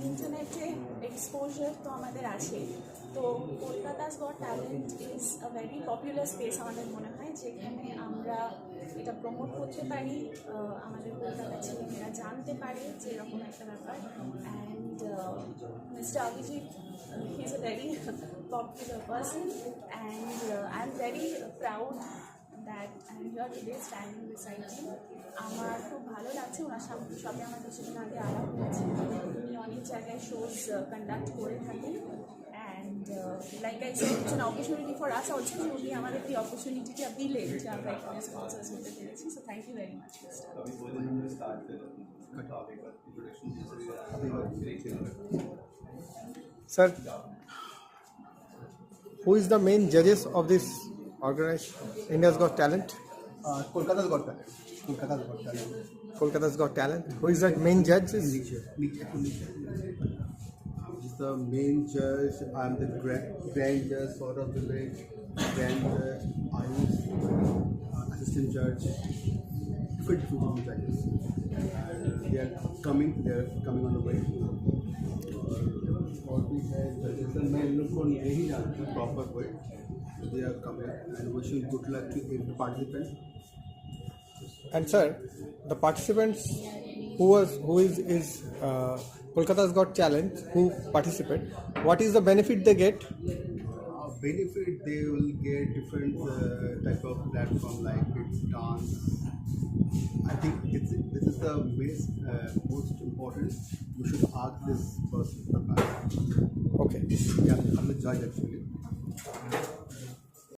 ইন্টারনেটে এক্সপোজার তো আমাদের আছে, তো Kolkata's got talent is a very popular space আমাদের মনে হয়, যেখানে আমরা এটা প্রমোট করতে পারি, আমাদের কলকাতার ছেলেমেয়েরা জানতে পারে যে এরকম একটা ব্যাপার। And mister Abhijit he is a very popular person, and I am very proud that I'm here today standing beside him. আমার খুব ভালো লাগছে, ওনার সাথে আমার কিছুদিন আগে আলাপ হয়েছে। উনি অনেক জায়গায় শোজ কন্ডাক্ট করে থাকেন, and like I said it's an opportunity for us also, যে উনি আমাদের এই অপরচুনিটিটা দিলেন যে আমরা এখানে স্পন্সার্স হতে পেরেছি। So thank you very much. Sir, who is the main judges of this organization, India's Got Talent? Kolkata's Got Talent. Kolkata's Got Talent. Kolkata's Got Talent. Who is the main judge? He's the main judge. I'm the grand judge, sort of the grand judge. Ayush, assistant judge. Different judges. And they're coming on the way. What we said, judges and men look on any proper way. They are coming, and wishing good luck to every participant. And sir, the participants who is Kolkata's Got Talent, who participate, what is the benefit they get? Benefit, they will get different type of platform, like it's dance. I think this is the most important. You should ask this person. Okay. Yeah, I'm the judge actually.